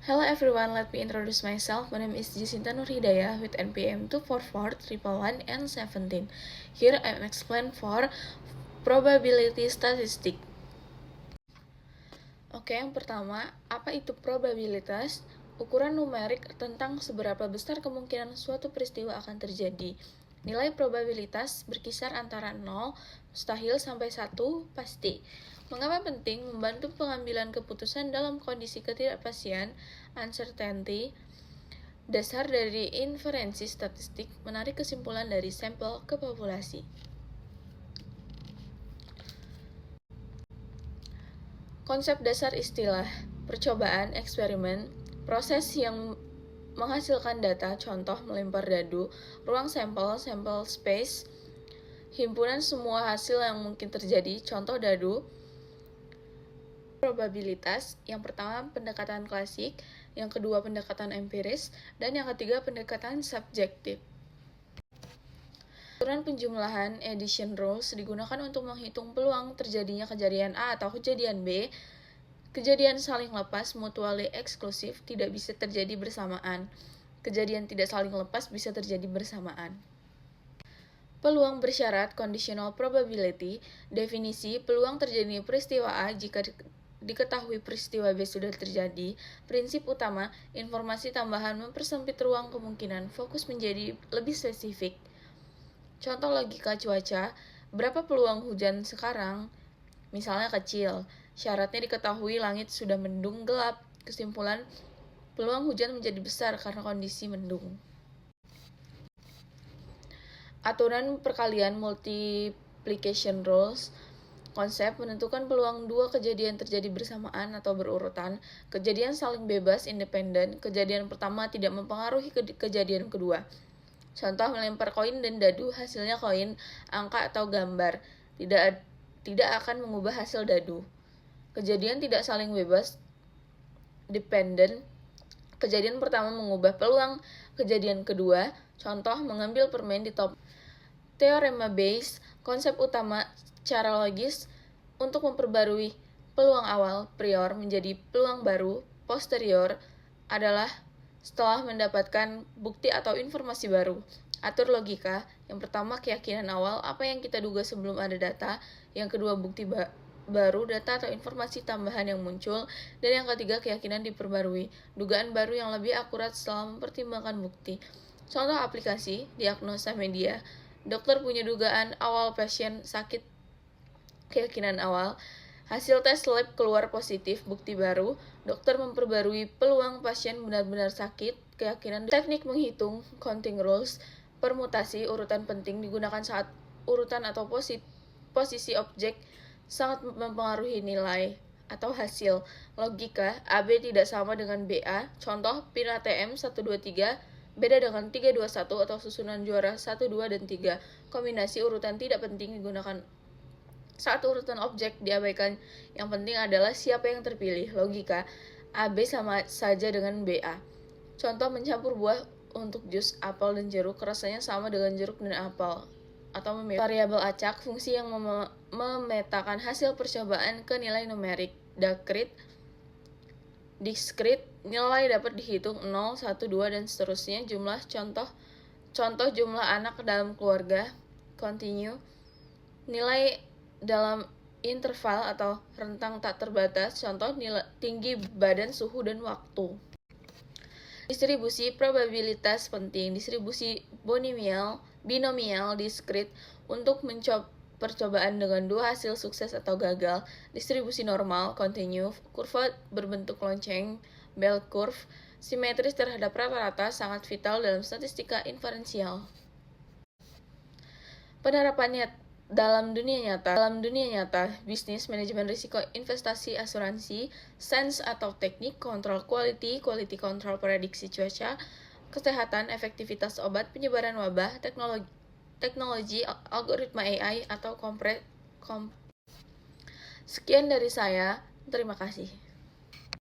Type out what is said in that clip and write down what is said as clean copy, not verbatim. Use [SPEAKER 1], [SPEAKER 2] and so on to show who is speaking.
[SPEAKER 1] Hello everyone, let me introduce myself. My name is Jacinta Nurhidayah with NPM 244 and 17. Here I am explain for probability statistic. Oke, yang pertama, apa itu probabilitas? Ukuran numerik tentang seberapa besar kemungkinan suatu peristiwa akan terjadi. Nilai probabilitas berkisar antara 0, mustahil, sampai 1, pasti. Mengapa penting? Membantu pengambilan keputusan dalam kondisi ketidakpastian, uncertainty. Dasar dari inferensi statistik menarik kesimpulan dari sampel ke populasi. Konsep dasar istilah percobaan, eksperimen, proses yang menghasilkan data, contoh melempar dadu, ruang sampel, sample space, himpunan semua hasil yang mungkin terjadi, contoh dadu. Probabilitas, yang pertama pendekatan klasik, yang kedua pendekatan empiris, dan yang ketiga pendekatan subjektif. Aturan penjumlahan addition rules digunakan untuk menghitung peluang terjadinya kejadian A atau kejadian B. Kejadian saling lepas, mutually eksklusif, tidak bisa terjadi bersamaan. Kejadian tidak saling lepas bisa terjadi bersamaan. Peluang bersyarat, conditional probability. Definisi, peluang terjadinya peristiwa A jika diketahui peristiwa B sudah terjadi. Prinsip utama, informasi tambahan mempersempit ruang kemungkinan, fokus menjadi lebih spesifik. Contoh logika cuaca, berapa peluang hujan sekarang? Misalnya kecil. Syaratnya diketahui langit sudah mendung gelap. Kesimpulan, peluang hujan menjadi besar karena kondisi mendung. Aturan perkalian multiplication rules. Konsep menentukan peluang dua kejadian terjadi bersamaan atau berurutan. Kejadian saling bebas, independen. Kejadian pertama tidak mempengaruhi kejadian kedua. Contoh melempar koin dan dadu, hasilnya koin, angka atau gambar. Tidak akan mengubah hasil dadu. Kejadian tidak saling bebas, dependent. Kejadian pertama mengubah peluang kejadian kedua, contoh mengambil permen di top. Teorema Bayes, konsep utama cara logis untuk memperbarui peluang awal, prior, menjadi peluang baru, posterior, adalah setelah mendapatkan bukti atau informasi baru. Atur logika, yang pertama keyakinan awal, apa yang kita duga sebelum ada data, yang kedua bukti baru, data atau informasi tambahan yang muncul, dan yang ketiga keyakinan diperbarui, dugaan baru yang lebih akurat setelah mempertimbangkan bukti. Contoh aplikasi, diagnosa media, dokter punya dugaan awal pasien sakit, keyakinan awal, hasil tes lab keluar positif, bukti baru, dokter memperbarui peluang pasien benar-benar sakit, keyakinan. Teknik menghitung, counting rules, permutasi, urutan penting digunakan saat urutan atau posisi objek sangat mempengaruhi nilai atau hasil. Logika, AB tidak sama dengan BA, contoh pin ATM 123 beda dengan 321 atau susunan juara 1, 2, dan 3. Kombinasi urutan tidak penting digunakan saat urutan objek diabaikan. Yang penting adalah siapa yang terpilih. Logika, AB sama saja dengan BA. Contoh mencampur buah untuk jus apel dan jeruk, rasanya sama dengan jeruk dan apel. Atau variabel acak, fungsi yang memetakan hasil percobaan ke nilai numerik. Discrete, nilai dapat dihitung 0, 1, 2, dan seterusnya. Jumlah, contoh jumlah anak dalam keluarga. Continue, nilai dalam interval atau rentang tak terbatas, contoh nilai tinggi badan, suhu, dan waktu. Distribusi probabilitas penting, distribusi binomial, discrete untuk percobaan dengan dua hasil sukses atau gagal. Distribusi normal, continue, kurva berbentuk lonceng, bell curve, simetris terhadap rata-rata, sangat vital dalam statistika inferensial. Penerapannya dalam dunia nyata, bisnis, manajemen risiko, investasi, asuransi, sains atau teknik, kontrol quality control, prediksi cuaca, kesehatan, efektivitas obat, penyebaran wabah, teknologi, algoritma AI, atau Sekian dari saya, terima kasih.